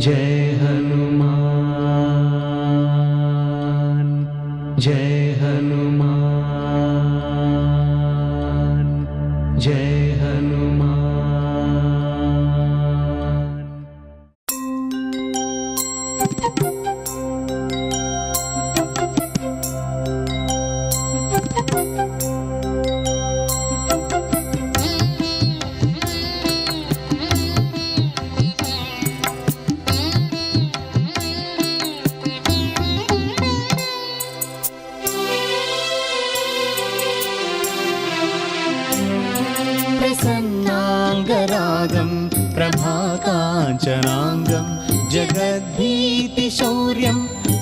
जय हनुमान जय हनुमान जय हनुमान। प्रसन्नाङ्गरागं प्रभाकाञ्चनाङ्गं जगद्भीतिशौर्यं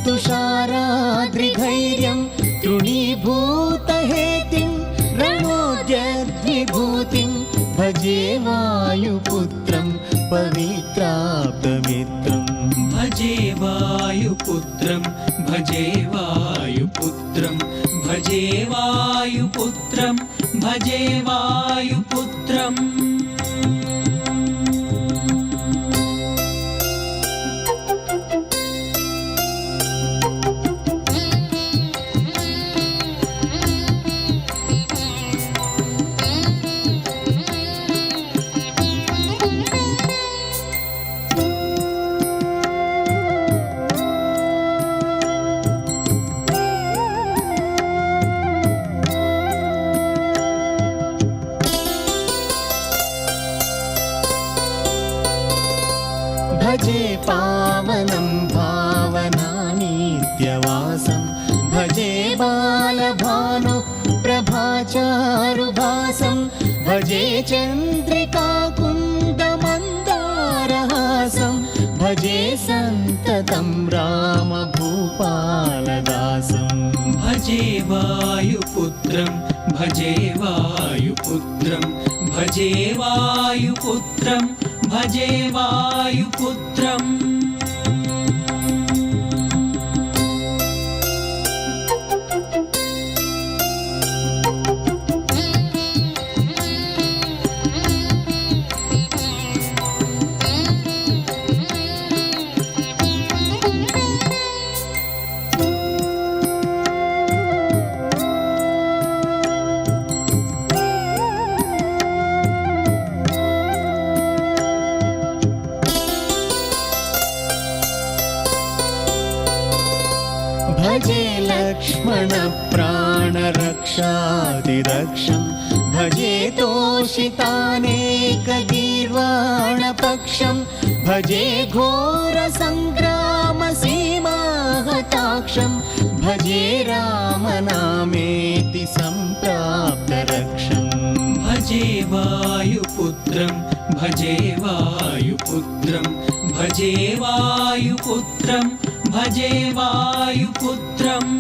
तुषाराद्रिधैर्यं तृणीभूतहेतिं रणोद्यद्विभूतिं भजे वायुपुत्रं पवित्राप्तमित्रं भजे वायुपुत्रं भजे वायुपुत्रं भजे वायुपुत्रं भजे वायुपुत्रम्। भजे पावनं भावनानित्यवासं भजे बालभानु प्रभाचारुभासं भजे चन्द्रिकाकुन्दमन्दारहासं भजे सन्ततं रामभूपालदासं भजे वायुपुत्रं भजे वायुपुत्रं भजे वायुपुत्रं भजे वायुपुत्रम्। भजे लक्ष्मणप्राणरक्षादिरक्षं भजे तोषितानेकगीर्वाणपक्षं भजे घोरसङ्ग्रामसीमाहताक्षं भजे रामनामेति सम्प्राप्तरक्षं भजे वायुपुत्रं भजे वायुपुत्रं भजे वायुपुत्रं भजे वायुपुत्रम्।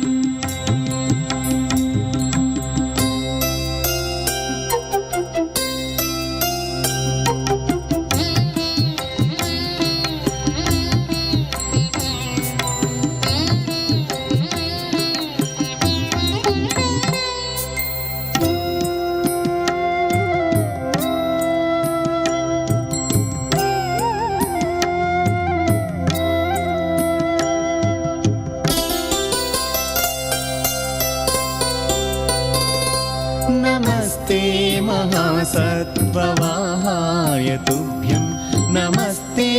नमस्ते महासत्त्ववाहाय तुभ्यं नमस्ते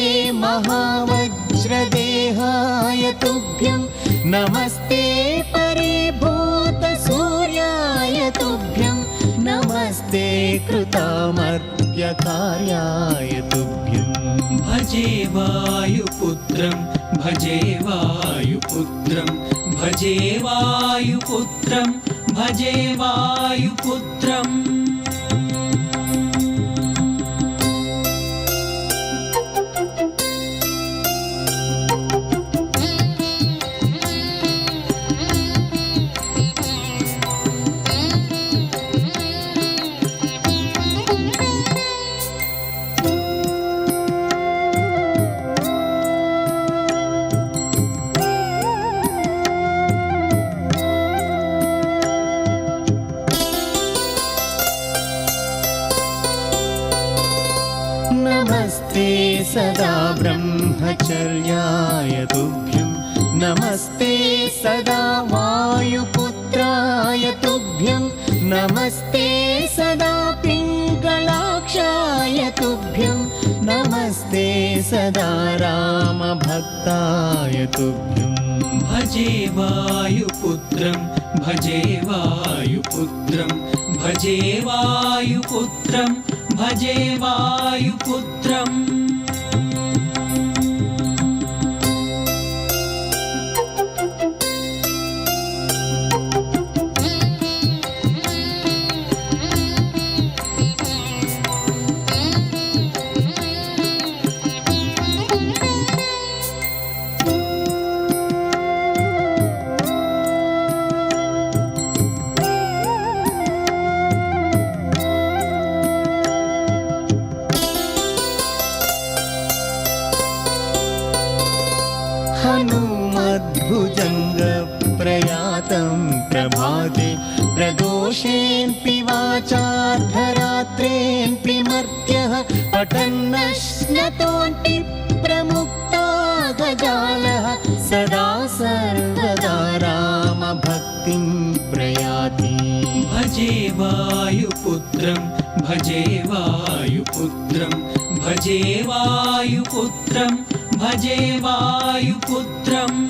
महावज्रदेहाय तुभ्यं नमस्ते परिभूतसूर्याय तुभ्यं नमस्ते कृतामर्त्यकार्याय तुभ्यं भजे वायुपुत्रं भजे वायुपुत्रं भजे वायुपुत्रं भजे वायुपुत्रम्। सदा ब्रह्मचर्याय तुभ्यं नमस्ते सदा वायुपुत्राय तुभ्यं नमस्ते सदा पिङ्गलाक्षाय तुभ्यं नमस्ते सदा रामभक्ताय तुभ्यम् भजे वायुपुत्रं भजे वायुपुत्रं भजे वायुपुत्रं भजे वायुपुत्रम् हनुमद्भुजङ्गप्रयातं प्रभाते प्रदोषेऽपि वाचार्धरात्रेऽपि मर्त्यः पठन्नश्नतोऽपि प्रमुक्ता गजालः सदा सर्वदा रामभक्तिं प्रयाति भजे वायुपुत्रं भजे वायुपुत्रं भजे वायुपुत्रं भजे वायुपुत्रम्